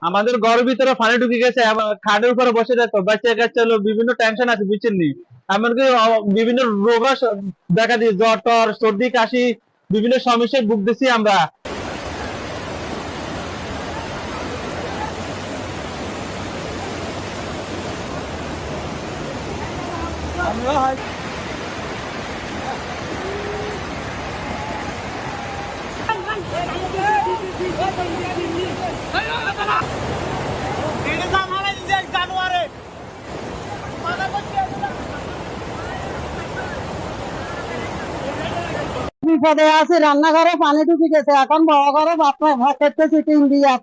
আমাদের ঘরের ভিতরে পানি ঢুকে গেছে, খাটের উপরে বসে যেত, বাচ্চা কাচ্চা বিভিন্ন টেনশন আছে বুঝছেন নি। এমনকি বিভিন্ন রোগ দেখা দিই, জ্বর টর সর্দি কাশি বিভিন্ন সমস্যায় ভুগতেছি আমরা। বিপদে আছি, রান্নাঘরে পানি ঢুকে গেছে, এখন বড় ঘরে ভাত ভাত খেতেছি টিন দিয়া।